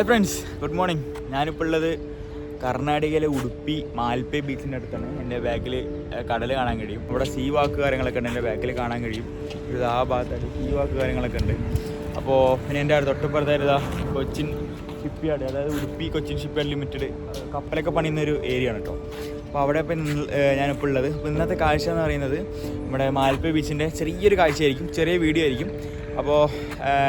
Hi friends, good morning. ഞാനിപ്പോൾ ഉള്ളത് കർണാടകയിലെ ഉടുപ്പി മാൽപ്പെ ബീച്ചിൻ്റെ അടുത്താണ്. എൻ്റെ ബാക്കിൽ കടൽ കാണാൻ കഴിയും. ഇവിടെ സീ വാക്ക് കാര്യങ്ങളൊക്കെ ഉണ്ട്. എൻ്റെ ബാക്കിൽ കാണാൻ കഴിയും. ഇത് ആ ഭാഗത്തായിട്ട് സീ വാക്ക് കാര്യങ്ങളൊക്കെ ഉണ്ട്. അപ്പോൾ പിന്നെ എൻ്റെ അടുത്ത് തൊട്ടപ്പുറത്തായിട്ട് കൊച്ചിൻ ഷിപ്പ് യാർഡ്, അതായത് Udupi Cochin shipyard limited കപ്പലൊക്കെ പണിയുന്ന ഒരു ഏരിയ ആണ് കേട്ടോ. അപ്പോൾ അവിടെ ഇപ്പം ഞാനിപ്പോൾ ഉള്ളത്. അപ്പോൾ ഇന്നത്തെ കാഴ്ച എന്ന് പറയുന്നത് നമ്മുടെ മാൽപ്പെ ബീച്ചിൻ്റെ ചെറിയൊരു കാഴ്ചയായിരിക്കും, ചെറിയ വീഡിയോ ആയിരിക്കും. അപ്പോൾ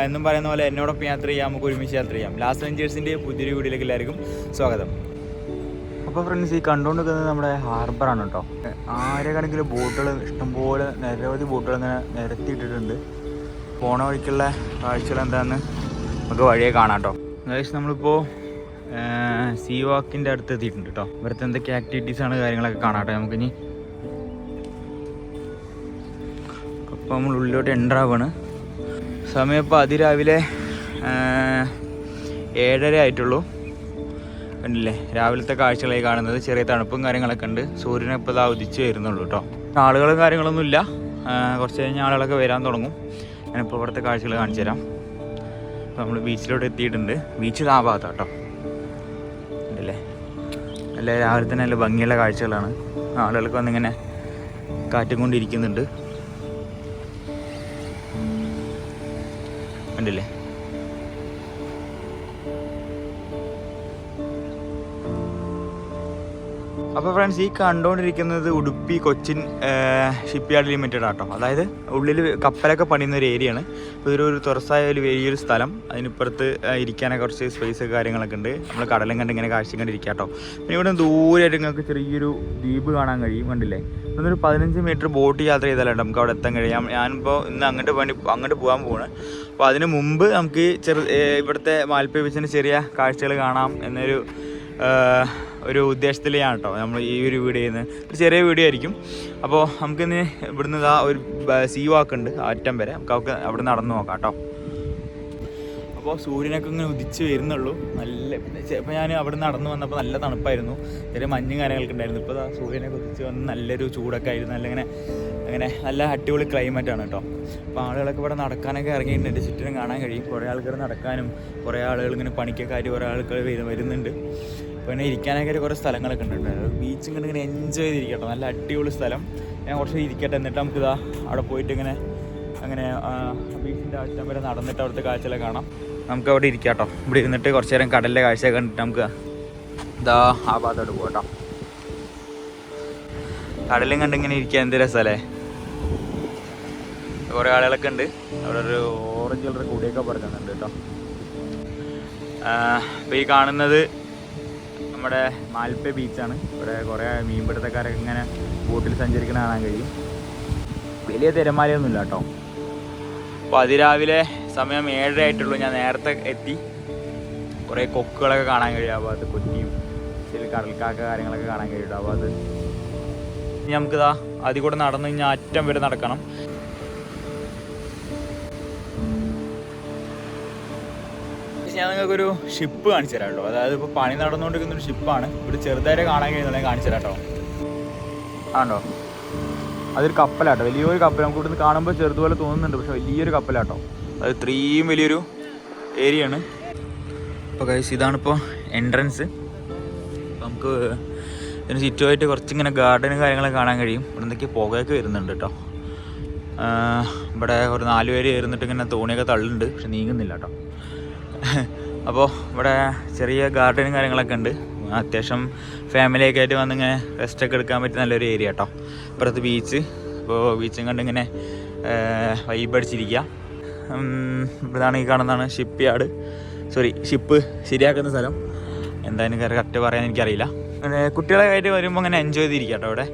എന്നും പറയുന്ന പോലെ എന്നോടൊപ്പം യാത്ര ചെയ്യാം, നമുക്ക് ഒരുമിച്ച് യാത്ര ചെയ്യാം. ലാസ്റ്റ് വെഞ്ചേഴ്സിൻ്റെ പുതിയൊരു വീഡിയോയിലേക്ക് എല്ലാവർക്കും സ്വാഗതം. അപ്പോൾ ഫ്രണ്ട്സ്, ഈ കണ്ടുകൊണ്ടിരിക്കുന്നത് നമ്മുടെ ഹാർബറാണ് കേട്ടോ. ആയിരക്കണക്കിന് ബോട്ടുകൾ, ഇഷ്ടംപോലെ നിരവധി ബോട്ടുകൾ ഇങ്ങനെ നിരത്തിയിട്ടിട്ടുണ്ട്. പോണ വഴിക്കുള്ള കാഴ്ചകൾ എന്താണെന്ന് നമുക്ക് വഴിയെ കാണാം കേട്ടോ. അതായത് നമ്മളിപ്പോൾ സീ വാക്കിൻ്റെ അടുത്ത് എത്തിയിട്ടുണ്ട് കേട്ടോ. ഇവിടുത്തെ എന്തൊക്കെ ആക്ടിവിറ്റീസാണ് കാര്യങ്ങളൊക്കെ കാണാം കേട്ടോ നമുക്കിനി. അപ്പോൾ നമ്മൾ ഉള്ളിലോട്ട് എൻ്റർ ആവുകയാണ്. സമയം ഇപ്പോൾ അതിരാവിലെ 7:30 ആയിട്ടുള്ളൂ. കണ്ടില്ലേ, രാവിലത്തെ കാഴ്ചകളായി കാണുന്നത്. ചെറിയ തണുപ്പും കാര്യങ്ങളൊക്കെ ഉണ്ട്. സൂര്യനെ ഇപ്പോൾ ഇതാ ഉദിച്ച് വരുന്നുള്ളൂ കേട്ടോ. ആളുകളും കാര്യങ്ങളൊന്നുമില്ല. കുറച്ച് കഴിഞ്ഞാൽ ആളുകളൊക്കെ വരാൻ തുടങ്ങും. ഞാനിപ്പോൾ ഇവിടുത്തെ കാഴ്ചകൾ കാണിച്ചു തരാം. അപ്പോൾ നമ്മൾ ബീച്ചിലോട്ട് എത്തിയിട്ടുണ്ട്. ബീച്ച് ആ ഭാഗത്താണ് കേട്ടോ. കണ്ടില്ലേ, നല്ല രാവിലെ തന്നെ നല്ല ഭംഗിയുള്ള കാഴ്ചകളാണ്. ആളുകൾക്ക് വന്നിങ്ങനെ കാറ്റും കൊണ്ടിരിക്കുന്നുണ്ട്. കണ്ടില്ലേ, അപ്പോൾ ഫ്രണ്ട്സ്, ഈ കണ്ടുകൊണ്ടിരിക്കുന്നത് Udupi Cochin shipyard limited ആട്ടോ. അതായത് ഉള്ളിൽ കപ്പലൊക്കെ പണിയുന്ന ഒരു ഏരിയയാണ്. അപ്പോൾ ഇതൊരു തുറസായ ഒരു വലിയൊരു സ്ഥലം. അതിനിപ്പുറത്ത് ഇരിക്കാനൊക്കെ കുറച്ച് സ്പേസ് കാര്യങ്ങളൊക്കെ ഉണ്ട്. നമ്മൾ കടലും കണ്ട് ഇങ്ങനെ കാഴ്ച കണ്ടിരിക്കുക കേട്ടോ. പിന്നെ ഇവിടെ ദൂരെയായിട്ട് നിങ്ങൾക്ക് ചെറിയൊരു ദ്വീപ് കാണാൻ കഴിയും. കണ്ടില്ലേ, ഇവിടുന്നൊരു 15 മീറ്റർ ബോട്ട് യാത്ര ചെയ്താലുണ്ട് നമുക്ക് അവിടെ എത്താൻ കഴിയാം. ഞാനിപ്പോൾ ഇന്ന് അങ്ങോട്ട് പോകാൻ പോവാണ്. അപ്പോൾ അതിന് മുമ്പ് നമുക്ക് ഇവിടുത്തെ മാൽപ്പെ ബീച്ചിൻ്റെ ചെറിയ കാഴ്ചകൾ കാണാം എന്നൊരു ഉദ്ദേശത്തിലാണ് കേട്ടോ നമ്മൾ ഈ ഒരു വീഡിയോ ചെയ്യുന്നത്. ഒരു ചെറിയ വീഡിയോ ആയിരിക്കും. അപ്പോൾ നമുക്കിന്ന് ഇവിടുന്ന് ഒരു സീ വാക്ക് ഉണ്ട് അറ്റം വരെ. നമുക്ക് അവിടെ നടന്ന് നോക്കാം കേട്ടോ. അപ്പോൾ സൂര്യനൊക്കെ ഇങ്ങനെ ഉദിച്ച് വരുന്നുള്ളൂ. ഇപ്പോൾ ഞാൻ അവിടെ നടന്ന് വന്നപ്പോൾ നല്ല തണുപ്പായിരുന്നു. ചെറിയ മഞ്ഞും കാര്യങ്ങളൊക്കെ ഉണ്ടായിരുന്നു. ഇപ്പോൾ സൂര്യനൊക്കെ ഉദിച്ച് വന്ന് നല്ലൊരു ചൂടൊക്കെ ആയിരുന്നു. അങ്ങനെ നല്ല അടിപൊളി ക്ലൈമറ്റാണ് കേട്ടോ. അപ്പോൾ ആളുകളൊക്കെ ഇവിടെ നടക്കാനൊക്കെ ഇറങ്ങിയിട്ടുണ്ട്. ചുറ്റിനും കാണാൻ കഴിയും. കുറേ ആൾക്കാർ നടക്കാനും, കുറേ ആളുകൾ ഇങ്ങനെ പണിക്കക്കാർ കുറേ ആൾക്കാർ വരുന്നുണ്ട്. പിന്നെ ഇരിക്കാനൊക്കെ കുറേ സ്ഥലങ്ങളൊക്കെ ഉണ്ട്. ബീച്ച് ഇങ്ങനെ എൻജോയ് ചെയ്തിരിക്കട്ടോ. നല്ല അടിപൊളി സ്ഥലം. ഞാൻ കുറച്ച് ഇരിക്കട്ടെ, എന്നിട്ട് നമുക്കിതാ അവിടെ പോയിട്ട് അങ്ങനെ ബീച്ചിൻ്റെ അറ്റം വരെ നടന്നിട്ട് അവിടുത്തെ കാഴ്ചകളൊക്കെ കാണാം. നമുക്ക് അവിടെ ഇരിക്കാം കേട്ടോ. ഇവിടെ ഇരുന്നിട്ട് കുറച്ച് നേരം കടലിലെ കാഴ്ചയൊക്കെ കണ്ടിട്ട് നമുക്ക് ഇതാ ആ ഭാഗത്തോട്ട് പോകാം കേട്ടോ. കടലും കണ്ടിങ്ങനെ ഇരിക്കാൻ എന്ത് രസമല്ലേ. കുറേ ആളുകളൊക്കെ ഉണ്ട്. അവിടെ ഒരു ഓറഞ്ച് കളർ കൂടിയൊക്കെ പറയുന്നുണ്ട് കേട്ടോ. അപ്പോൾ ഈ കാണുന്നത് നമ്മുടെ മാൽപ്പെ ബീച്ചാണ്. ഇവിടെ കുറേ മീൻപിടുത്തക്കാരൊക്കെ ഇങ്ങനെ ബോട്ടിൽ സഞ്ചരിക്കുന്ന കാണാൻ കഴിയും. വലിയ തിരമാലയൊന്നുമില്ല കേട്ടോ. അപ്പോൾ അതിരാവിലെ സമയം 7:30 ആയിട്ടുള്ളൂ. ഞാൻ നേരത്തെ എത്തി. കുറേ കൊക്കുകളൊക്കെ കാണാൻ കഴിയും ആ ഭാഗത്ത്. കൊറ്റിയും ചെറിയ കടൽക്കാക്ക കാര്യങ്ങളൊക്കെ കാണാൻ കഴിയും ആ ഭാഗത്ത്. ഇനി നമുക്കിതാ അതിൽ കൂടെ നടന്നു കഴിഞ്ഞാൽ അറ്റം വരെ നടക്കണം. ഞാൻ നിങ്ങൾക്കൊരു ഷിപ്പ് കാണിച്ചു തരാം കേട്ടോ. അതായത് ഇപ്പോൾ പണി നടന്നുകൊണ്ടിരിക്കുന്ന ഒരു ഷിപ്പാണ്. ഇവിടെ ചെറുതായിട്ട് കാണാൻ കഴിയുന്നത് ഞാൻ കാണിച്ചു തരാം കേട്ടോ. ആണോ, അതൊരു കപ്പലാട്ടോ. വലിയൊരു കപ്പൽ. നമുക്ക് ഇവിടുന്ന് കാണുമ്പോൾ ചെറുതുപോലെ തോന്നുന്നുണ്ട്, പക്ഷെ വലിയൊരു കപ്പലാട്ടോ. അത് ഇത്രയും വലിയൊരു ഏരിയ ആണ്. അപ്പോൾ ഗൈസ്, ഇതാണിപ്പോൾ എൻട്രൻസ്. നമുക്ക് ഇതിന് ചുറ്റുമായിട്ട് കുറച്ചിങ്ങനെ ഗാർഡനും കാര്യങ്ങളൊക്കെ കാണാൻ കഴിയും. ഇവിടെ നിന്നൊക്കെ പുകയൊക്കെ വരുന്നുണ്ട് കേട്ടോ. ഇവിടെ ഒരു 4 പേര് ഇരുന്നിട്ട് ഇങ്ങനെ തോണിയൊക്കെ തള്ളുന്നുണ്ട്, പക്ഷെ നീങ്ങുന്നില്ല കേട്ടോ. അപ്പോൾ ഇവിടെ ചെറിയ ഗാർഡനും കാര്യങ്ങളൊക്കെ ഉണ്ട്. അത്യാവശ്യം ഫാമിലിയൊക്കെ ആയിട്ട് വന്നിങ്ങനെ റെസ്റ്റൊക്കെ എടുക്കാൻ പറ്റിയ നല്ലൊരു ഏരിയ കേട്ടോ. ഇപ്പുറത്ത് ബീച്ച്. അപ്പോൾ ബീച്ചും കണ്ടിങ്ങനെ വൈബ് അടിച്ചിരിക്കുക. ഇതാണ് ഈ കാണുന്നതാണ് ഷിപ്പ് യാർഡ്. ഷിപ്പ് ശരിയാക്കുന്ന സ്ഥലം. എന്തായാലും കറക്റ്റ് പറയാൻ എനിക്കറിയില്ല. അങ്ങനെ കുട്ടികളെ ആയിട്ട് വരുമ്പോൾ അങ്ങനെ എൻജോയ് ചെയ്തിരിക്കുക കേട്ടോ ഇവിടെ.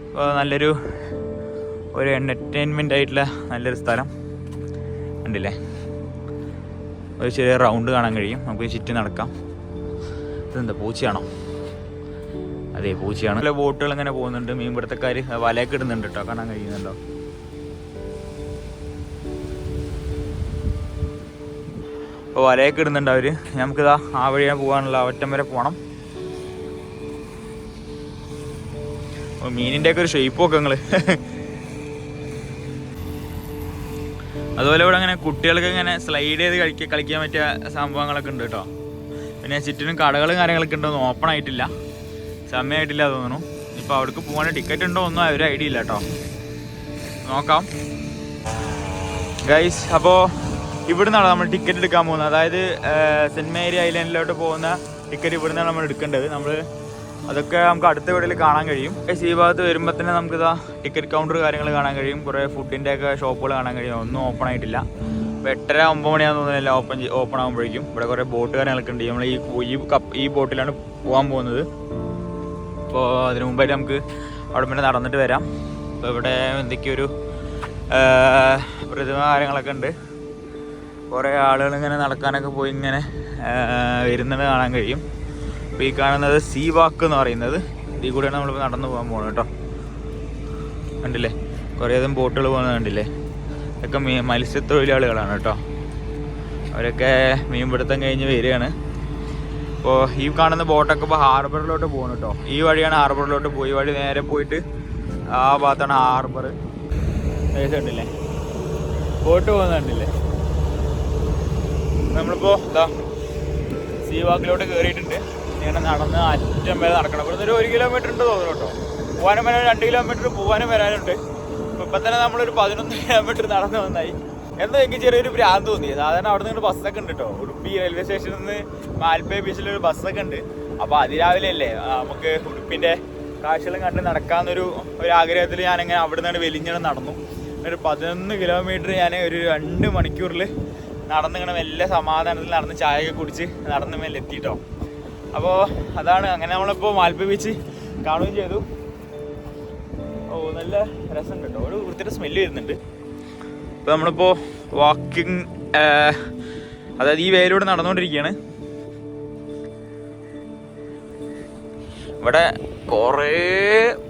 അപ്പോൾ നല്ലൊരു എൻ്റർടൈൻമെൻ്റ് ആയിട്ടുള്ള നല്ലൊരു സ്ഥലം. കണ്ടില്ലേ, ഒരു ചെറിയ റൗണ്ട് കാണാൻ കഴിയും. നമുക്ക് ചുറ്റി നടക്കാം. ഇതെന്താ, പൂച്ചയാണോ? അതെ, പൂച്ചയാണ്. നല്ല ബോട്ടുകൾ ഇങ്ങനെ പോകുന്നുണ്ട്. മീൻപിടുത്തക്കാർ വലയൊക്കെ ഇടുന്നുണ്ട് കേട്ടോ, കാണാൻ കഴിയുന്നുണ്ടോ? അപ്പോൾ വലയൊക്കെ ഇടുന്നുണ്ട് അവർ. നമുക്കിതാ ആ വഴിയാ പോകാനുള്ള അറ്റം വരെ പോകണം. മീനിൻ്റെയൊക്കെ ഒരു ഷേപ്പൊക്കെ നിങ്ങൾ അതുപോലെ ഇവിടെ അങ്ങനെ കുട്ടികൾക്ക് ഇങ്ങനെ സ്ലൈഡ് ചെയ്ത് കളിക്കാൻ പറ്റിയ സംഭവങ്ങളൊക്കെ ഉണ്ട് കേട്ടോ. പിന്നെ ചുറ്റിനും കടകളും കാര്യങ്ങളൊക്കെ ഉണ്ടോന്ന് ഓപ്പൺ ആയിട്ടില്ല, സമയമായിട്ടില്ല തോന്നുന്നു. ഇപ്പോൾ അവിടേക്ക് പോകാൻ ടിക്കറ്റ് ഉണ്ടോ ഒന്നും ഒരു ഐഡിയ ഇല്ല കേട്ടോ, നോക്കാം ഗൈസ്. അപ്പോൾ ഇവിടെ നിന്നാണ് നമ്മൾ ടിക്കറ്റ് എടുക്കാൻ പോകുന്നത്. അതായത് സെൻറ്റ് മേരി ഐലൻഡിലോട്ട് പോകുന്ന ടിക്കറ്റ് ഇവിടെ നിന്നാണ് നമ്മൾ എടുക്കേണ്ടത്. അതൊക്കെ നമുക്ക് അടുത്ത വീഡിയോയിൽ കാണാൻ കഴിയും. ഈ ഭാഗത്ത് വരുമ്പോൾ തന്നെ നമുക്കിതാ ടിക്കറ്റ് കൗണ്ടർ കാര്യങ്ങൾ കാണാൻ കഴിയും, കുറേ ഫുഡിൻ്റെ ഒക്കെ ഷോപ്പുകൾ കാണാൻ കഴിയും. ഒന്നും ഓപ്പൺ ആയിട്ടില്ല. ഇപ്പോൾ 8:30-9 മണിയാണെന്ന് തോന്നുന്നില്ല ഓപ്പൺ ആകുമ്പോഴേക്കും. ഇവിടെ കുറേ ബോട്ട് കാര്യങ്ങളൊക്കെ ഉണ്ട്. നമ്മൾ ഈ ബോട്ടിലാണ് പോകാൻ പോകുന്നത്. അപ്പോൾ അതിന് മുമ്പായിട്ട് നമുക്ക് അവിടെ പിന്നെ നടന്നിട്ട് വരാം. ഇപ്പോൾ ഇവിടെ എന്തൊക്കെയൊരു പ്രതിമ കാര്യങ്ങളൊക്കെ ഉണ്ട്. കുറേ ആളുകൾ ഇങ്ങനെ നടക്കാനൊക്കെ പോയി ഇങ്ങനെ വരുന്നത് കാണാൻ കഴിയും. അപ്പോൾ ഈ കാണുന്നത് സീ വാക്ക് എന്ന് പറയുന്നത്, ഇതിൽ കൂടെയാണ് നമ്മളിപ്പോൾ നടന്നു പോകാൻ പോകുന്നത് കേട്ടോ. കണ്ടില്ലേ, കുറേയധികം ബോട്ടുകൾ പോകുന്നത് കണ്ടില്ലേ. ഇതൊക്കെ മത്സ്യത്തൊഴിലാളികളാണ് കേട്ടോ. അവരൊക്കെ മീൻപിടുത്തം കഴിഞ്ഞ് വരികയാണ്. അപ്പോൾ ഈ കാണുന്ന ബോട്ടൊക്കെ ഇപ്പോൾ ഹാർബറിലോട്ട് പോകണം കേട്ടോ. ഈ വഴിയാണ് ഹാർബറിലോട്ട് പോയി. വഴി നേരെ പോയിട്ട് ആ ഭാഗത്താണ് ഹാർബർ. കണ്ടില്ലേ, ബോട്ട് പോകുന്നുണ്ടല്ലേ. നമ്മളിപ്പോൾ സീ വാക്കിലോട്ട് കയറിയിട്ടുണ്ട്. ഇങ്ങനെ നടന്ന് അറ്റം വരെ നടക്കണം. ഇവിടുന്ന് ഒരു 1 കിലോമീറ്റർ ഉണ്ട് തോന്നുന്നു കേട്ടോ. പോകാനും വരാനും 2 കിലോമീറ്റർ പോകാനും വരാനുണ്ട്. ഇപ്പം തന്നെ നമ്മളൊരു 11 കിലോമീറ്റർ നടന്നു വന്നായി. എന്താ എനിക്ക് ചെറിയൊരു ഭ്രാന്ത് തോന്നി. സാധാരണ അവിടെ നിന്ന് ബസ്സൊക്കെ ഉണ്ട് കേട്ടോ. ഉടുപ്പി റെയിൽവേ സ്റ്റേഷനിൽ നിന്ന് മാൽപ്പേ ബീച്ചിലൊരു ബസ്സൊക്കെ ഉണ്ട്. അപ്പോൾ അതിരാവിലെ അല്ലേ നമുക്ക് ഉടുപ്പിൻ്റെ കാഴ്ചകളും കണ്ട് നടക്കാമെന്നൊരു ആഗ്രഹത്തിൽ ഞാനിങ്ങനെ അവിടെ നിന്നാണ് വലിഞ്ഞിട്ട് നടന്നു. ഒരു 11 കിലോമീറ്റർ ഞാൻ ഒരു 2 മണിക്കൂറിൽ നടന്നിങ്ങനെ മെല്ലെ സമാധാനത്തിൽ നടന്ന് ചായയൊക്കെ കുടിച്ച് നടന്ന് മെല്ലെ എത്തിയിട്ടോ. അപ്പോൾ അതാണ്, അങ്ങനെ നമ്മളിപ്പോൾ മാൽപ്പേ ബീച്ച് കാണുകയും ചെയ്തു. ഓ നല്ല രസമുണ്ട് കേട്ടോ, ഒരു വൃത്തിയുടെ സ്മെല്ല് വരുന്നുണ്ട്. ഇപ്പോൾ നമ്മളിപ്പോൾ വാക്കിംഗ്, അതായത് ഈ വേയിലൂടെ നടന്നുകൊണ്ടിരിക്കുകയാണ്. ഇവിടെ കുറേ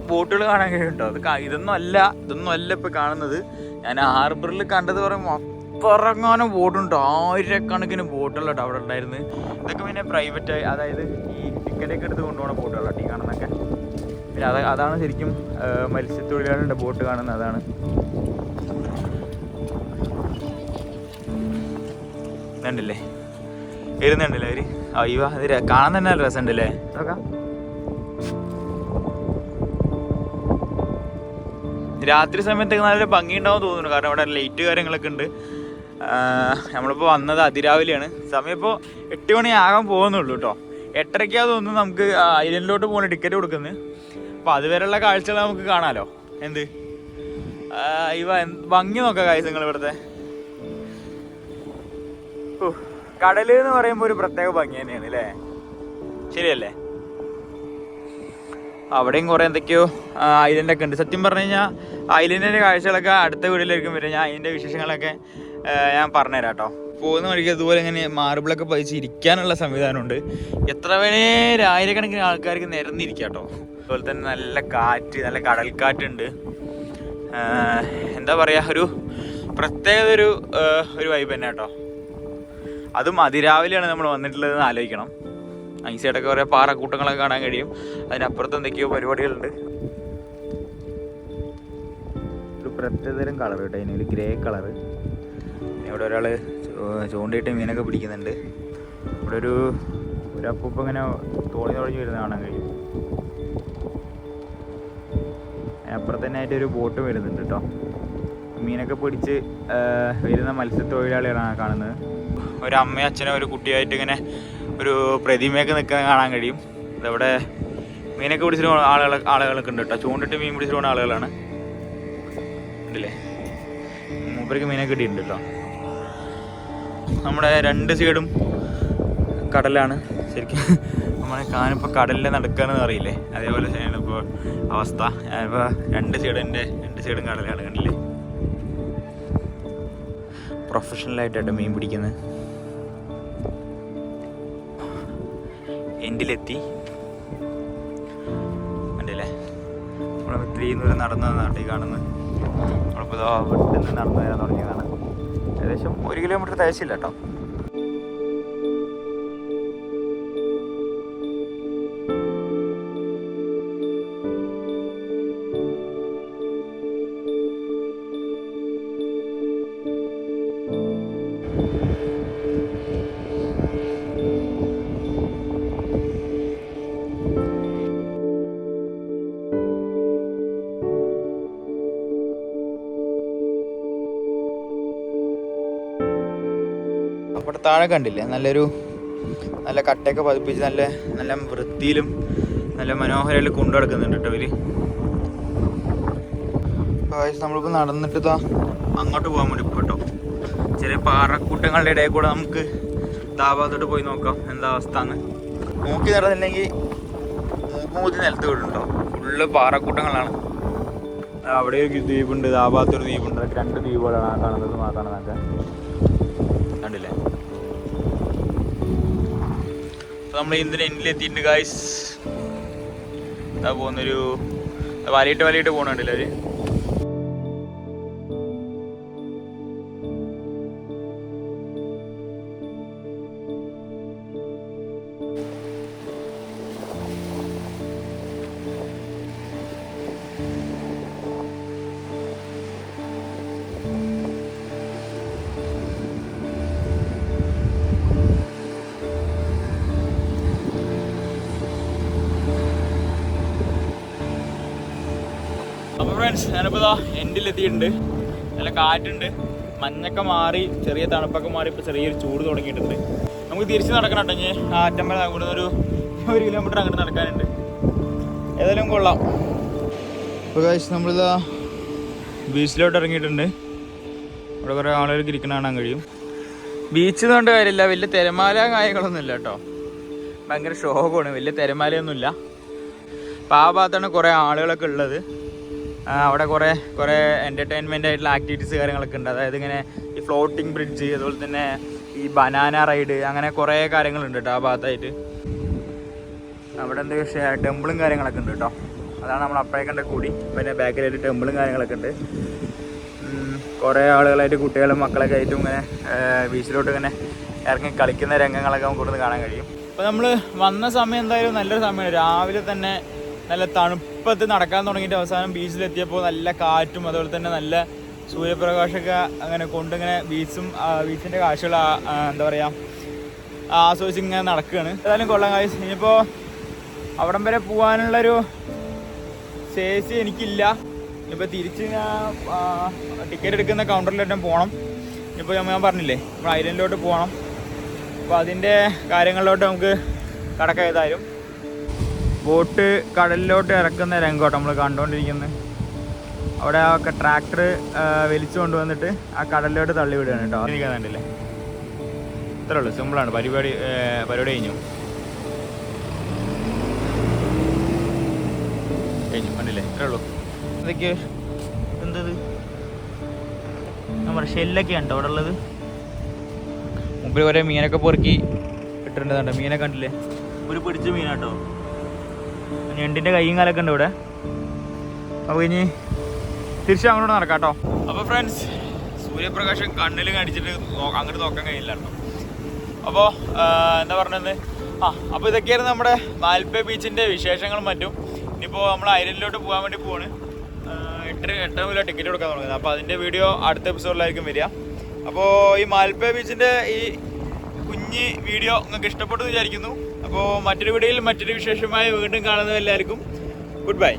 ബോട്ടുകൾ കാണാൻ കഴിയുന്നുണ്ടോ. ഇതൊന്നും അല്ല ഇപ്പോൾ കാണുന്നത്. ഞാൻ ഹാർബറിൽ കണ്ടത് പറയുമ്പോൾ അത്രങ്ങാനും ബോട്ടുണ്ട്, 1000കണക്കിന് ബോട്ടുകളാട്ടോ അവിടെ ഉണ്ടായിരുന്നു. ഇതൊക്കെ പിന്നെ പ്രൈവറ്റായി, അതായത് ഈ ടിക്കറ്റൊക്കെ എടുത്ത് കൊണ്ടുപോകുന്ന ബോട്ടുകളാട്ടോ ഈ കാണുന്നതൊക്കെ. പിന്നെ അതാണ് ശരിക്കും മത്സ്യത്തൊഴിലാളികളുടെ ബോട്ട് കാണുന്നത്. അതാണ് ഇതുണ്ടല്ലേ, വരുന്നുണ്ടല്ലേ അവര്. അയ്യോ അത് കാണാൻ തന്നെ നല്ല രസമുണ്ടല്ലേ. നോക്കാം, രാത്രി സമയത്തൊക്കെ നല്ല ഭംഗി ഉണ്ടാവും തോന്നുന്നു. കാരണം അവിടെ ലൈറ്റ് കാര്യങ്ങളൊക്കെ ഉണ്ട്. നമ്മളിപ്പോൾ വന്നത് അതിരാവിലെയാണ്. സമയം ഇപ്പോൾ 8 മണി ആകാൻ പോകുന്നുള്ളൂ കേട്ടോ. 8:30 തോന്നുന്നു നമുക്ക് ഐലൻഡിലോട്ട് പോകുന്ന ടിക്കറ്റ് കൊടുക്കുന്നത്. അപ്പോൾ അതുവരെയുള്ള കാഴ്ചകൾ നമുക്ക് കാണാമല്ലോ. എന്ത് ഭംഗി നോക്കാം കാഴ്ചകൾ ഇവിടുത്തെ. കടൽ എന്ന് പറയുമ്പോൾ ഒരു പ്രത്യേക ഭംഗി തന്നെയാണ് അല്ലേ, ശരിയല്ലേ. അവിടെയും കുറേ എന്തൊക്കെയോ ഐലൻഡൊക്കെ ഉണ്ട്. സത്യം പറഞ്ഞു കഴിഞ്ഞാൽ ഐലൻഡിൻ്റെ കാഴ്ചകളൊക്കെ അടുത്ത വീട്ടിലായിരിക്കും വരും. ഞാൻ അതിൻ്റെ വിശേഷങ്ങളൊക്കെ ഞാൻ പറഞ്ഞുതരാം കേട്ടോ. പോകുന്ന വഴിക്ക് അതുപോലെ ഇങ്ങനെ മാർബിളൊക്കെ പതിച്ച് ഇരിക്കാനുള്ള സംവിധാനമുണ്ട്. എത്ര വേണേലും 1000കണക്കിന് ആൾക്കാർക്ക് നിരന്നിരിക്കാം കേട്ടോ. അതുപോലെ തന്നെ നല്ല കാറ്റ്, നല്ല കടൽക്കാറ്റുണ്ട്. എന്താ പറയുക, ഒരു പ്രത്യേകത ഒരു വൈബ് തന്നെ കേട്ടോ. അതും അതിരാവിലെയാണ് നമ്മൾ വന്നിട്ടുള്ളതെന്ന് ആലോചിക്കണം. ഈ സൈഡൊക്കെ കുറേ പാറക്കൂട്ടങ്ങളൊക്കെ കാണാൻ കഴിയും. അതിനപ്പുറത്ത് എന്തൊക്കെയോ പരിപാടികളുണ്ട്. ഒരു പ്രത്യേകതരം കളർ കേട്ടോ, അതിന് ഒരു ഗ്രേ കളറ്. ഇവിടെ ഒരാൾ ചൂണ്ടിയിട്ട് മീനൊക്കെ പിടിക്കുന്നുണ്ട്. ഇവിടെ ഒരു അപ്പൂപ്പം ഇങ്ങനെ തുഴഞ്ഞ് വരുന്നത് കാണാൻ കഴിയും. അതിനപ്പുറത്ത് തന്നെ ആയിട്ട് ഒരു ബോട്ട് വരുന്നുണ്ട് കേട്ടോ. മീനൊക്കെ പിടിച്ച് വരുന്ന മത്സ്യത്തൊഴിലാളികളാണ് കാണുന്നത്. ഒരു അമ്മയും അച്ഛനും ഒരു കുട്ടിയായിട്ട് ഇങ്ങനെ ഒരു പ്രതിമയൊക്കെ നിൽക്കാൻ കാണാൻ കഴിയും. ഇതവിടെ മീനൊക്കെ പിടിച്ചിട്ട് ആളുകളൊക്കെ ഉണ്ട് കേട്ടോ. ചൂണ്ടിട്ട് മീൻ പിടിച്ചിട്ട് പോകുന്ന ആളുകളാണ്. ഉണ്ടല്ലേ, മൂപ്പർക്ക് മീനൊക്കെ കിട്ടിയിട്ടുണ്ട് കേട്ടോ. നമ്മുടെ 2 സൈഡും കടലാണ്. ശരിക്കും നമ്മളെ കാനിപ്പോൾ കടലിൽ നടക്കുകയെന്ന് അറിയില്ലേ, അതേപോലെ തന്നെയാണ് ഇപ്പോൾ അവസ്ഥ. ഞാനിപ്പോൾ 2 സൈഡും കടലാണ്. കണ്ടില്ലേ, പ്രൊഫഷണലായിട്ടാണ് മീൻ പിടിക്കുന്നത്. എൻഡിലെത്തി കണ്ടില്ലേ. നമ്മൾ ഇത്രയും ദൂരം നടന്നു നാട്ടിൽ കാണുന്നത്. നമ്മളിപ്പോൾ വീട്ടിൽ നിന്ന് നടന്നു വരാൻ തുടങ്ങിയതാണ്. ഏകദേശം 1 കിലോമീറ്റർ തികച്ചില്ല കേട്ടോ. താഴെ കണ്ടില്ലേ നല്ല കട്ടയൊക്കെ പതിപ്പിച്ച് നല്ല വൃത്തിയിലും നല്ല മനോഹരമായിട്ട് കൊണ്ടു നടക്കുന്നുണ്ട് കേട്ടോ ഇവര്. നമ്മളിപ്പോൾ നടന്നിട്ട് അങ്ങോട്ട് പോകാൻ വേണ്ടി പോട്ടോ. ചെറിയ പാറക്കൂട്ടങ്ങളുടെ ഇടയിൽ കൂടെ നമുക്ക് ഭാഗത്തോട്ട് പോയി നോക്കാം എന്താ അവസ്ഥ എന്ന്. നോക്കി നടന്നില്ലെങ്കിൽ മൂക്കുമൂത്തി നിലത്ത് വീടുണ്ടോ, ഫുള്ള് പാറക്കൂട്ടങ്ങളാണ്. അവിടെ ഒരു ദ്വീപുണ്ട്, ഭാഗത്തൊരു ദ്വീപുണ്ട്. അതൊക്കെ 2 ദ്വീപുകളാണ് കാണുന്നതും ആ കാണുന്നതൊക്കെ കണ്ടില്ലേ. അപ്പോൾ നമ്മൾ ഇതിൻ്റെ എൻഡിലെത്തിയിട്ടുണ്ട് ഗായ്സ്. ഇതാ പോകുന്നൊരു വലിയിട്ട് പോകണുണ്ടല്ലോ അവര്. അപ്പോൾ ഫ്രണ്ട്സ് ഞാനിപ്പോൾ എൻഡിലെത്തിയിട്ടുണ്ട്. നല്ല കാറ്റുണ്ട്, മഞ്ഞൊക്കെ മാറി, ചെറിയ തണുപ്പൊക്കെ മാറി, ഇപ്പോൾ ചെറിയൊരു ചൂട് തുടങ്ങിയിട്ടുണ്ട്. നമുക്ക് തിരിച്ച് നടക്കണം കേട്ടോ. ഇനി ആറ്റമ്പലം അങ്ങോട്ട് ഒരു കിലോമീറ്റർ അങ്ങോട്ട് നടക്കാനുണ്ട്. ഏതായാലും കൊള്ളാം. അപ്പോൾ ഗൈസ് നമ്മളിതാ ബീച്ചിലോട്ട് ഇറങ്ങിയിട്ടുണ്ട്. അവിടെ കുറേ ആളുകൾക്ക് ഇരിക്കുന്ന കാണാൻ കഴിയും. ബീച്ച് കൊണ്ട് കാര്യമില്ല, വലിയ തിരമാല കായകളൊന്നും ഇല്ല കേട്ടോ. ഭയങ്കര ഷോക്കാണ്, വലിയ തിരമാലയൊന്നുമില്ല. അപ്പോൾ ആ ഭാഗത്താണ് കുറേ ആളുകളൊക്കെ ഉള്ളത്. അവിടെ കുറേ എൻ്റർടൈൻമെൻ്റ് ആയിട്ടുള്ള ആക്ടിവിറ്റീസ് കാര്യങ്ങളൊക്കെ ഉണ്ട്. അതായത് ഇങ്ങനെ ഈ ഫ്ലോട്ടിംഗ് ബ്രിഡ്ജ്, അതുപോലെ തന്നെ ഈ ബനാന റൈഡ്, അങ്ങനെ കുറേ കാര്യങ്ങളുണ്ട് കേട്ടോ ആ ഭാഗത്തായിട്ട്. അവിടെ എന്താ ടെമ്പിളും കാര്യങ്ങളൊക്കെ ഉണ്ട് കേട്ടോ. അതാണ് നമ്മൾ അപ്പോഴേക്കണ്ട കൂടി. പിന്നെ ബാക്കിലായിട്ട് ടെമ്പിളും കാര്യങ്ങളൊക്കെ ഉണ്ട്. കുറേ ആളുകളായിട്ട് കുട്ടികളും മക്കളൊക്കെ ആയിട്ടും ഇങ്ങനെ ബീച്ചിലോട്ട് ഇങ്ങനെ ഇറങ്ങി കളിക്കുന്ന രംഗങ്ങളൊക്കെ നമുക്ക് ഇവിടുന്ന് കാണാൻ കഴിയും. അപ്പോൾ നമ്മൾ വന്ന സമയം എന്തായാലും നല്ലൊരു സമയമാണ്. രാവിലെ തന്നെ നല്ല തണുപ്പത്ത് നടക്കാൻ തുടങ്ങിയിട്ട് അവസാനം ബീച്ചിലെത്തിയപ്പോൾ നല്ല കാറ്റും അതുപോലെ തന്നെ നല്ല സൂര്യപ്രകാശമൊക്കെ അങ്ങനെ കൊണ്ടിങ്ങനെ ബീച്ചിൻ്റെ കാഴ്ചകൾ എന്താ പറയുക ആസ്വദിച്ച് ഇങ്ങനെ നടക്കുകയാണ്. ഏതായാലും കൊള്ളാം ഗൈസ്. ഇനിയിപ്പോൾ അവിടം വരെ പോകാനുള്ളൊരു ശേഷി എനിക്കില്ല. ഇനിയിപ്പോൾ തിരിച്ച് ഞാൻ ടിക്കറ്റ് എടുക്കുന്ന കൗണ്ടറിലേറ്റം പോകണം. ഇപ്പോൾ ഞാൻ പറഞ്ഞില്ലേ നമ്മൾ ഐലൻഡിലോട്ട് പോകണം. അപ്പോൾ അതിൻ്റെ കാര്യങ്ങളിലോട്ട് നമുക്ക് കടക്കാം. ഏതായാലും ബോട്ട് കടലിലോട്ട് ഇറക്കുന്ന രംഗോട്ടോ നമ്മൾ കണ്ടുകൊണ്ടിരിക്കുന്നത്. അവിടെ ആ ട്രാക്ടർ വലിച്ചു കൊണ്ടുവന്നിട്ട് ആ കടലിലോട്ട് തള്ളി വിടുകയാണ് കേട്ടോ. എനിക്ക് കണ്ടില്ലേ, ഇത്രേ ഉള്ളൂ, സിമ്പിളാണ്. പരിപാടി കഴിഞ്ഞു കണ്ടില്ലേ, ഇത്രേ ഉള്ളൂ. ഇതൊക്കെ എന്തത് നമ്മുടെ ഷെല്ലൊക്കെയാണ് കേട്ടോ അവിടെ ഉള്ളത്. മുമ്പിൽ കുറേ മീനൊക്കെ പൊറുക്കി ഇട്ടിട്ടുണ്ട്. മീനൊക്കെ കണ്ടില്ലേ, ഒരു പിടിച്ച മീനാട്ടോ. ഞണ്ടിൻ്റെ കൈയും കാലൊക്കെ ഉണ്ട് ഇവിടെ. അപ്പോൾ ഇനി തിരിച്ച് അങ്ങോട്ട് നടക്കാം കേട്ടോ. അപ്പോൾ ഫ്രണ്ട്സ്, സൂര്യപ്രകാശം കണ്ണിൽ കടിച്ചിട്ട് അങ്ങോട്ട് നോക്കാൻ കഴിയില്ല കേട്ടോ. അപ്പോൾ എന്താ പറഞ്ഞത്, അപ്പോൾ ഇതൊക്കെയായിരുന്നു നമ്മുടെ മാൽപ്പേ ബീച്ചിൻ്റെ വിശേഷങ്ങളും മറ്റും. ഇനിയിപ്പോൾ നമ്മൾ ഐലൻഡിലോട്ട് പോകാൻ വേണ്ടി പോവാണ്. 8 ടിക്കറ്റ് കൊടുക്കാൻ തുടങ്ങുന്നത്. അപ്പോൾ അതിൻ്റെ വീഡിയോ അടുത്ത എപ്പിസോഡിലായിരിക്കും വരിക. അപ്പോൾ ഈ മാൽപ്പേ ബീച്ചിൻ്റെ ഈ കുഞ്ഞ് വീഡിയോ നിങ്ങൾക്ക് ഇഷ്ടപ്പെട്ടു വിചാരിക്കുന്നു. അപ്പോൾ മറ്റൊരു വീഡിയോയിൽ മറ്റൊരു വിശേഷമായി വീണ്ടും കാണുന്ന എല്ലാവർക്കും ഗുഡ് ബൈ.